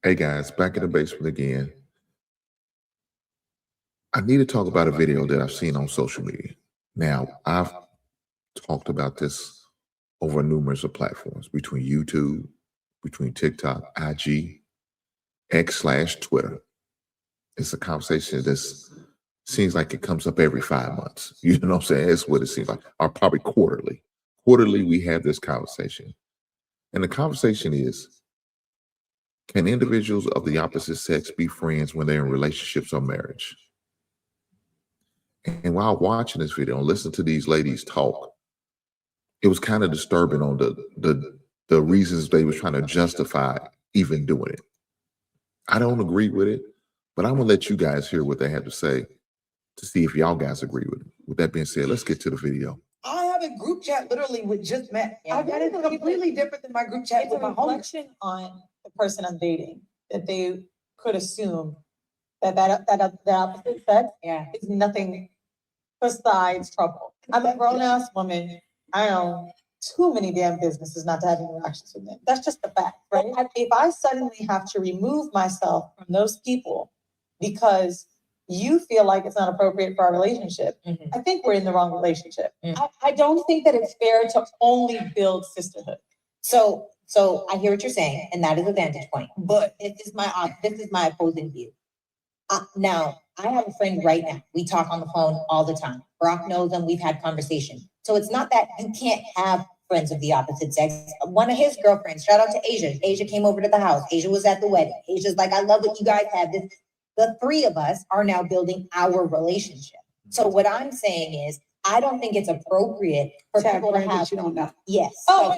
Hey guys, back in the basement again. I need to talk about a video that I've seen on social media. Now, I've talked about this over numerous of platforms between YouTube, between TikTok, IG, X/Twitter. It's a conversation that seems like it comes up every 5 months. You know what I'm saying? It's what it seems like, or probably quarterly. Quarterly, we have this conversation. And the conversation is, can individuals of the opposite sex be friends when they're in relationships or marriage? And while watching this video and listening to these ladies talk, it was kind of disturbing on the reasons they were trying to justify even doing it. I don't agree with it, but I'm gonna let you guys hear what they have to say to see if y'all guys agree with it. With that being said, let's get to the video. I have a group chat literally with just men. That is completely different than my group chat It's with a my homies. reflection on the person I'm dating that they could assume that opposite sex is nothing besides trouble. I'm a grown ass woman. I own too many damn businesses not to have interactions with men. That's just the fact, right? If I suddenly have to remove myself from those people because you feel like it's not appropriate for our relationship, I think we're in the wrong relationship. I don't think that it's fair to only build sisterhood. So I hear what you're saying, and that is a vantage point. But this is my opposing view. Now, I have a friend right now. We talk on the phone all the time. Brock knows him. We've had conversation. So it's not that you can't have friends of the opposite sex. One of his girlfriends, shout out to Asia. Asia came over to the house. Asia was at the wedding. Asia's like, I love what you guys have. The three of us are now building our relationship. So what I'm saying is, I don't think it's appropriate for people to have. You don't know. Yes. Oh,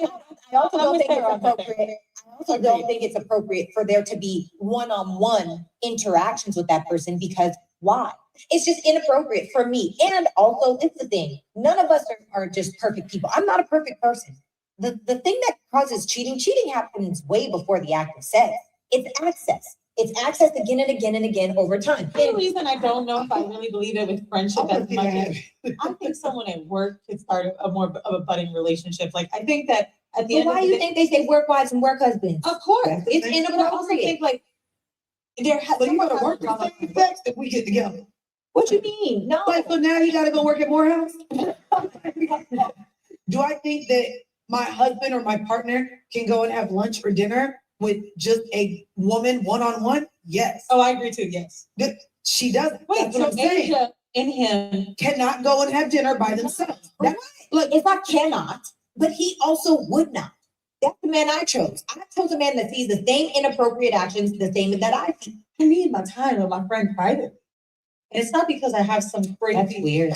I also I'm don't with think it's her on that. appropriate. I also don't think it's appropriate for there to be one-on-one interactions with that person, because why? It's just inappropriate for me. And also, it's the thing. None of us are just perfect people. I'm not a perfect person. The thing that causes cheating happens way before the act of sex. It's access. It's access again and again and again over time. The only reason I don't know if I really believe it with friendship as much as I think someone at work could start a more of a budding relationship. Like, I think that at the But end why of do the you day, think they say work wives and work husbands? of course, It's but I also inappropriate. think like there has So you someone gotta has work to come up- with sex if we get together. What you mean? No. But so now you gotta go work at Morehouse? Do I think that my husband or my partner can go and have lunch or dinner with just a woman one-on-one? Yes. Oh, I agree too. Yes. She doesn't. Wait, That's what I'm so saying. Asia in him. Cannot go and have dinner by themselves. Look, it's not cannot, but he also would not. That's the man I chose. I chose a man that sees the same inappropriate actions, the same that I see. I need my time with my friend privately. And it's not because I have some That's crazy. weird.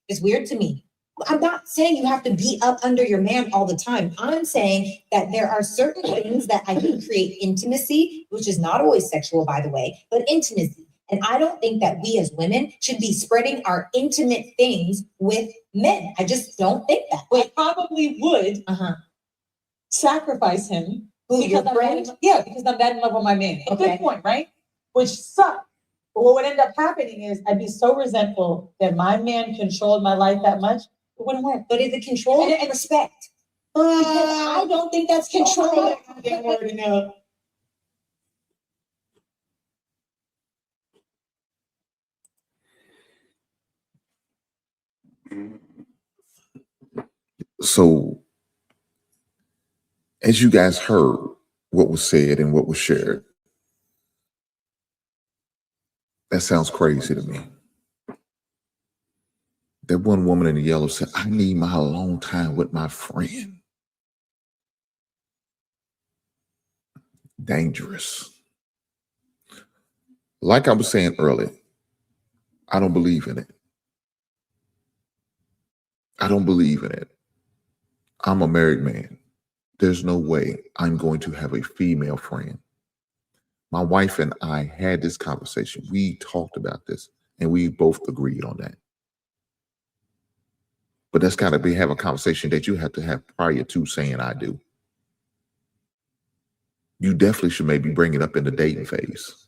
It's weird to me. I'm not saying you have to be up under your man all the time. I'm saying that there are certain things that I think create intimacy, which is not always sexual, by the way, but intimacy. And I don't think that we as women should be spreading our intimate things with men. I just don't think that. I probably would Uh-huh. sacrifice him Who, your because I'm friend? because I'm that in love with my man. A Okay. good point, right? Which sucks. But what would end up happening is I'd be so resentful that my man controlled my life that much. It wouldn't work. But is it control and respect? Because I don't think that's control. Get wording up. So, as you guys heard what was said and what was shared, that sounds crazy to me. That one woman in the yellow said, I need my alone time with my friend. Dangerous. Like I was saying earlier, I don't believe in it. I don't believe in it. I'm a married man. There's no way I'm going to have a female friend. My wife and I had this conversation. We talked about this and we both agreed on that. But that's got to be have a conversation that you have to have prior to saying I do. You definitely should maybe bring it up in the dating phase.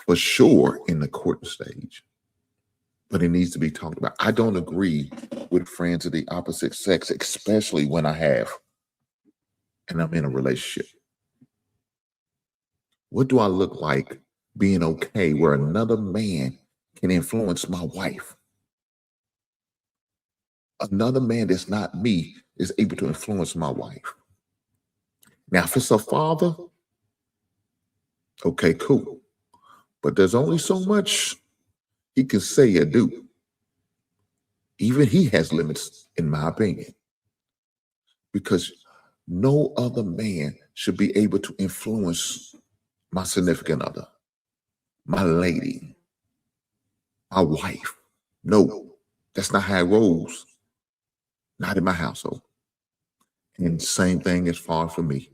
For sure in the courting stage. But it needs to be talked about. I don't agree with friends of the opposite sex, especially when I have and I'm in a relationship. What do I look like being okay where another man can influence my wife? Another man that's not me is able to influence my wife. Now, if it's a father, okay, cool. But there's only so much he can say or do. Even he has limits, in my opinion, because no other man should be able to influence my significant other, my lady, my wife. No, that's not how it rolls. Not in my household. And same thing as far for me.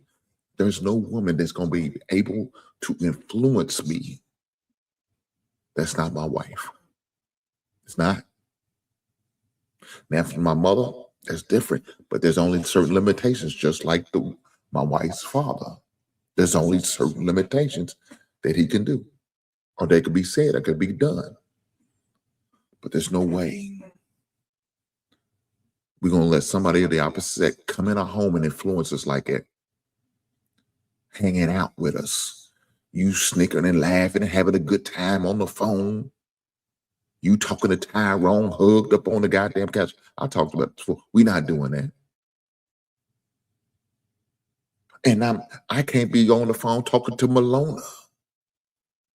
There's no woman that's going to be able to influence me. That's not my wife. It's not. Now, for my mother, that's different, but there's only certain limitations, just like my wife's father. There's only certain limitations that he can do, or they could be said, or could be done. But there's no way we're going to let somebody of the opposite sex come in our home and influence us like that, hanging out with us, you snickering and laughing and having a good time on the phone. You talking to Tyrone, hugged up on the goddamn couch. I talked about this before. We're not doing that. And I can't be on the phone talking to Malona,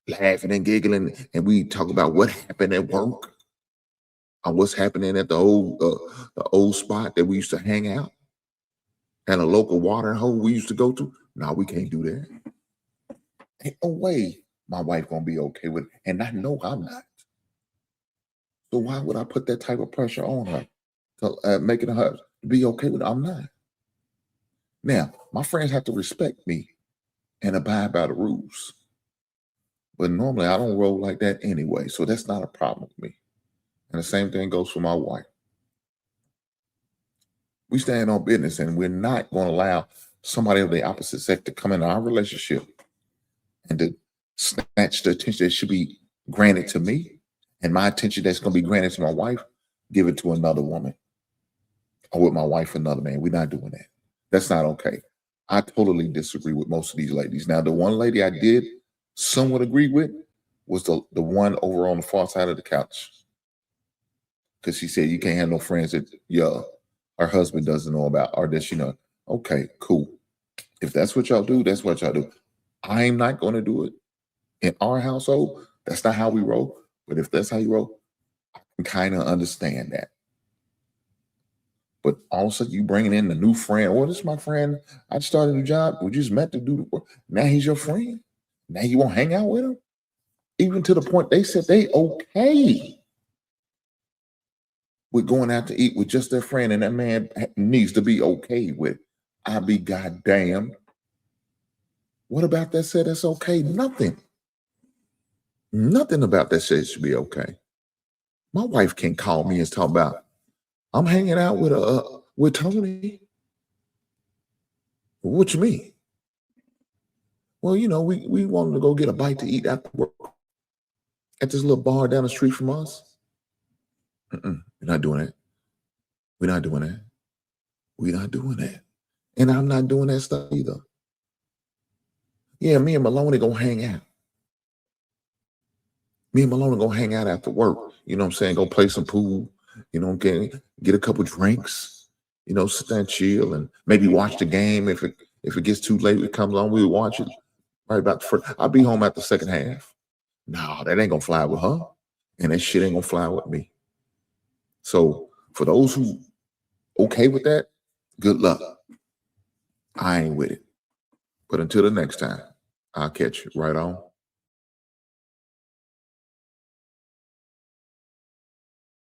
laughing and giggling, and we talk about what happened at work, or what's happening at the old spot that we used to hang out, and a local watering hole we used to go to. No, we can't do that. Ain't no way my wife gonna be okay with it, and I know I'm not. So why would I put that type of pressure on her, to making her be okay with it? I'm not. Now, my friends have to respect me and abide by the rules. But normally I don't roll like that anyway, so that's not a problem with me. And the same thing goes for my wife. We stand on business, and we're not going to allow somebody of the opposite sex to come into our relationship and to snatch the attention that should be granted to me, and my attention that's going to be granted to my wife, give it to another woman, or with my wife, another man. We're not doing that. That's not okay. I totally disagree with most of these ladies. Now, the one lady I did somewhat agree with was the one over on the far side of the couch. Because she said you can't have no friends that her husband doesn't know about, or that okay, cool. If that's what y'all do, that's what y'all do. I'm not going to do it. In our household, that's not how we roll. But if that's how you roll, I can kind of understand that. But all of a sudden, you bringing in the new friend. Oh, this is my friend. I just started a new job. We just met to do the work. Now he's your friend. Now you won't hang out with him? Even to the point they said they okay with going out to eat with just their friend, and that man needs to be okay with. I be goddamn. What about that said that's okay? Nothing. Nothing about that said should be okay. My wife can call me and talk about, I'm hanging out with Tony. What you mean? Well, we wanted to go get a bite to eat after work at this little bar down the street from us. We're not doing that. We're not doing that. We're not doing that. And I'm not doing that stuff either. Yeah, me and Maloney gonna hang out. Me and Maloney gonna hang out after work. You know what I'm saying? Go play some pool. Get a couple drinks. Sit there and chill, and maybe watch the game. If it gets too late, it comes on, we'll watch it. Right about the first. I'll be home at the second half. No, that ain't gonna fly with her, and that shit ain't gonna fly with me. So for those who okay with that, good luck. I ain't with it. But until the next time, I'll catch you right on.